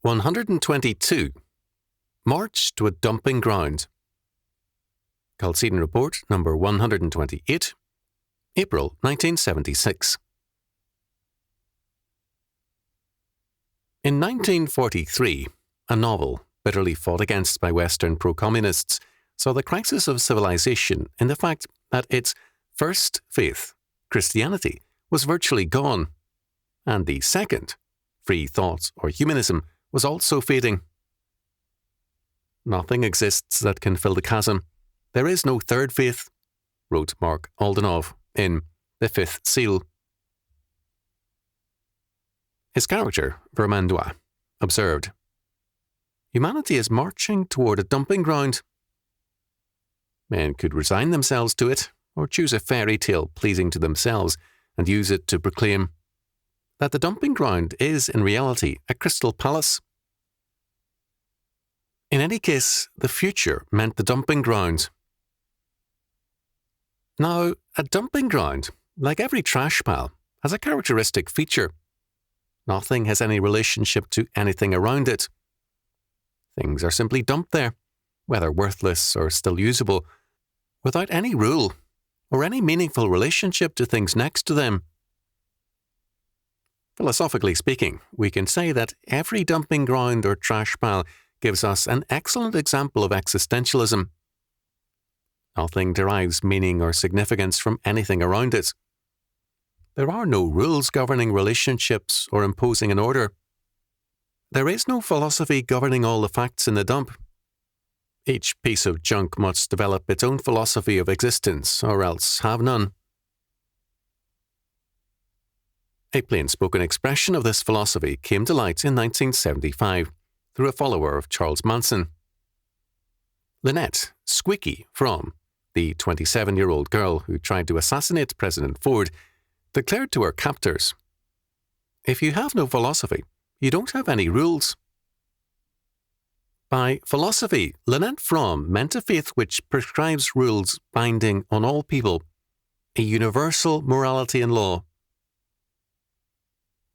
122. March to a dumping ground. Chalcedon Report number 128, April 1976. In 1943, a novel, bitterly fought against by Western pro-communists, saw the crisis of civilization in the fact that its first faith, Christianity, was virtually gone, and the second, free thought or humanism, was also fading. Nothing exists that can fill the chasm. There is no third faith, wrote Mark Aldenov in The Fifth Seal. His character, Vermandois, observed, "Humanity is marching toward a dumping ground. Men could resign themselves to it, or choose a fairy tale pleasing to themselves and use it to proclaim that the dumping ground is in reality a crystal palace. In any case, the future meant the dumping ground. Now, a dumping ground, like every trash pile, has a characteristic feature. Nothing has any relationship to anything around it. Things are simply dumped there, whether worthless or still usable, without any rule or any meaningful relationship to things next to them. Philosophically speaking, we can say that every dumping ground or trash pile gives us an excellent example of existentialism. Nothing derives meaning or significance from anything around it. There are no rules governing relationships or imposing an order. There is no philosophy governing all the facts in the dump. Each piece of junk must develop its own philosophy of existence, or else have none." A plain-spoken expression of this philosophy came to light in 1975 through a follower of Charles Manson. Lynette Squeaky From, the 27-year-old girl who tried to assassinate President Ford, declared to her captors, "If you have no philosophy, you don't have any rules." By philosophy, Lynette Fromm meant a faith which prescribes rules binding on all people, a universal morality and law.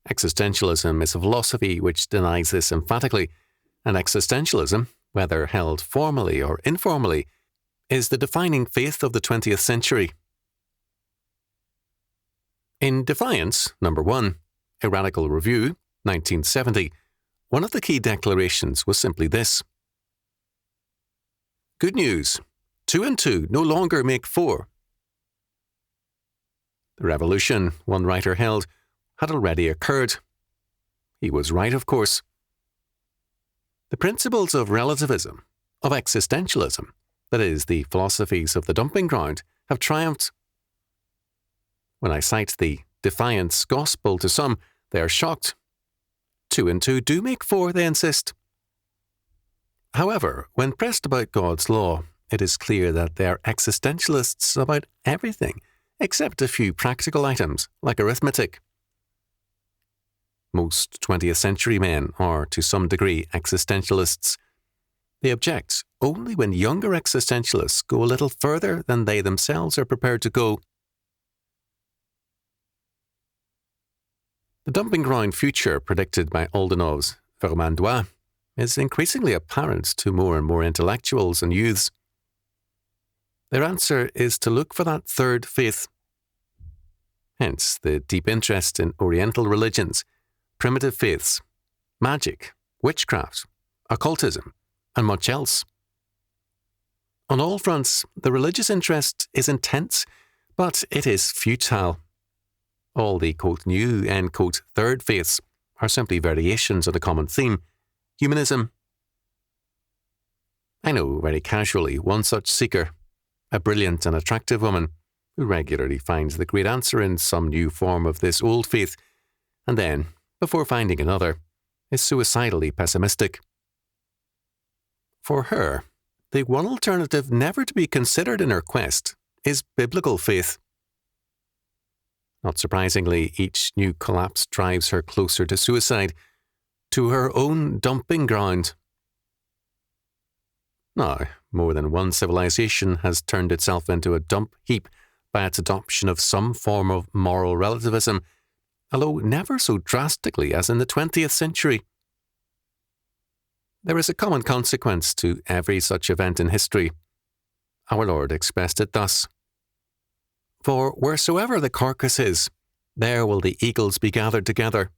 Existentialism is a philosophy which denies this emphatically, and existentialism, whether held formally or informally, is the defining faith of the 20th century. In Defiance, number 1, A Radical Review, 1970, one of the key declarations was simply this: "Good news, 2 and 2 no longer make 4. The revolution, one writer held, had already occurred. He was right, of course. The principles of relativism, of existentialism, that is, the philosophies of the dumping ground, have triumphed. When I cite the Defiance Gospel to some, they are shocked. 2 and 2 do make 4, they insist. However, when pressed about God's law, it is clear that they are existentialists about everything, except a few practical items, like arithmetic. Most 20th century men are, to some degree, existentialists. They object only when younger existentialists go a little further than they themselves are prepared to go. The dumping ground future predicted by Aldenov's Vermandois is increasingly apparent to more and more intellectuals and youths. Their answer is to look for that third faith. Hence the deep interest in Oriental religions, primitive faiths, magic, witchcraft, occultism, and much else. On all fronts, the religious interest is intense, but it is futile. All the, quote, new, end quote, third faiths are simply variations of the common theme, humanism. I know very casually one such seeker, a brilliant and attractive woman, who regularly finds the great answer in some new form of this old faith, and then, before finding another, is suicidally pessimistic. For her, the one alternative never to be considered in her quest is biblical faith. Not surprisingly, each new collapse drives her closer to suicide, to her own dumping ground. Now, more than one civilization has turned itself into a dump heap by its adoption of some form of moral relativism, although never so drastically as in the 20th century. There is a common consequence to every such event in history. Our Lord expressed it thus: "For wheresoever the carcass is, there will the eagles be gathered together."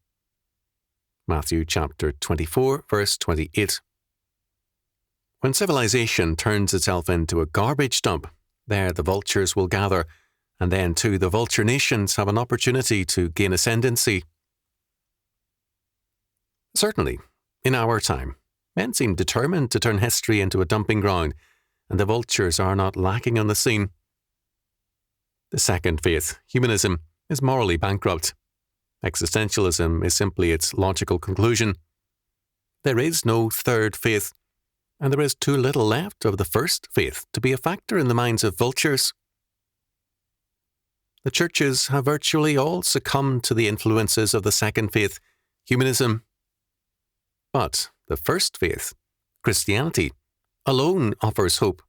Matthew chapter 24, verse 28. When civilization turns itself into a garbage dump, there the vultures will gather, and then too the vulture nations have an opportunity to gain ascendancy. Certainly, in our time, men seem determined to turn history into a dumping ground, and the vultures are not lacking on the scene. The second faith, humanism, is morally bankrupt. Existentialism is simply its logical conclusion. There is no third faith, and there is too little left of the first faith to be a factor in the minds of vultures. The churches have virtually all succumbed to the influences of the second faith, humanism. But the first faith, Christianity, alone offers hope.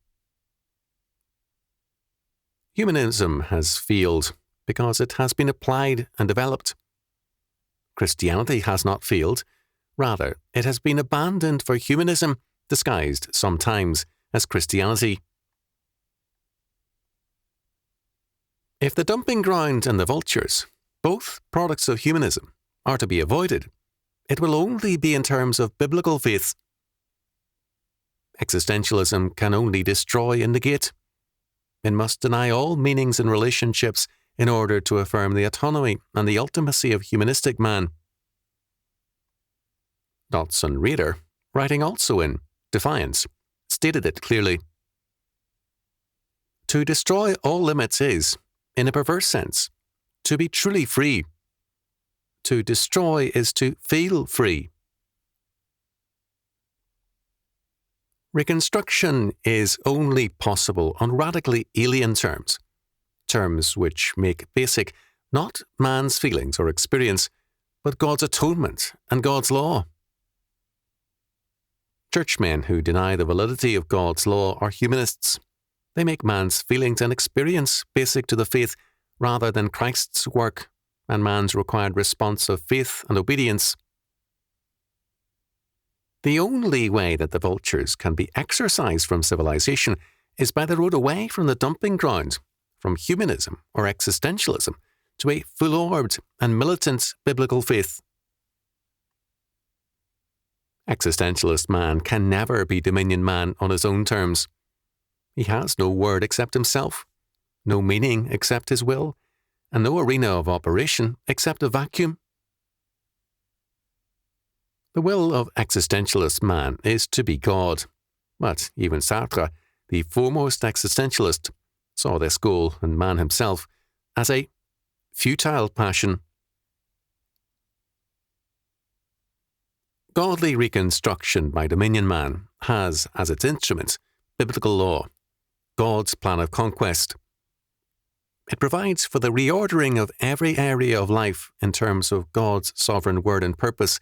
Humanism has failed because it has been applied and developed. Christianity has not failed. Rather, it has been abandoned for humanism, disguised sometimes as Christianity. If the dumping ground and the vultures, both products of humanism, are to be avoided, it will only be in terms of biblical faith. Existentialism can only destroy and negate. It must deny all meanings and relationships in order to affirm the autonomy and the ultimacy of humanistic man. Dodson Rader, writing also in Defiance, stated it clearly. To destroy all limits is, in a perverse sense, to be truly free. To destroy is to feel free. Reconstruction is only possible on radically alien terms, terms which make basic not man's feelings or experience, but God's atonement and God's law. Churchmen who deny the validity of God's law are humanists. They make man's feelings and experience basic to the faith rather than Christ's work and man's required response of faith and obedience. The only way that the vultures can be exorcised from civilization is by the road away from the dumping ground, from humanism or existentialism, to a full-orbed and militant biblical faith. Existentialist man can never be dominion man on his own terms. He has no word except himself, no meaning except his will, and no arena of operation except a vacuum. The will of existentialist man is to be God, but even Sartre, the foremost existentialist, saw this goal in man himself as a futile passion. Godly reconstruction by dominion man has as its instrument biblical law, God's plan of conquest. It provides for the reordering of every area of life in terms of God's sovereign word and purpose,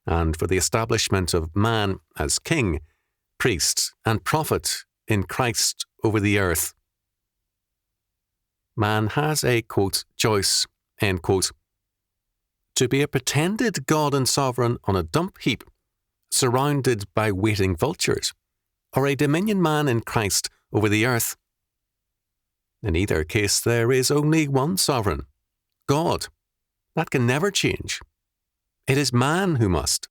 and for the establishment of man as king, priest, and prophet in Christ over the earth. Man has a, quote, choice, end quote, to be a pretended God and sovereign on a dump heap, surrounded by waiting vultures, or a dominion man in Christ over the earth. In either case, there is only one sovereign, God. That can never change. It is man who must,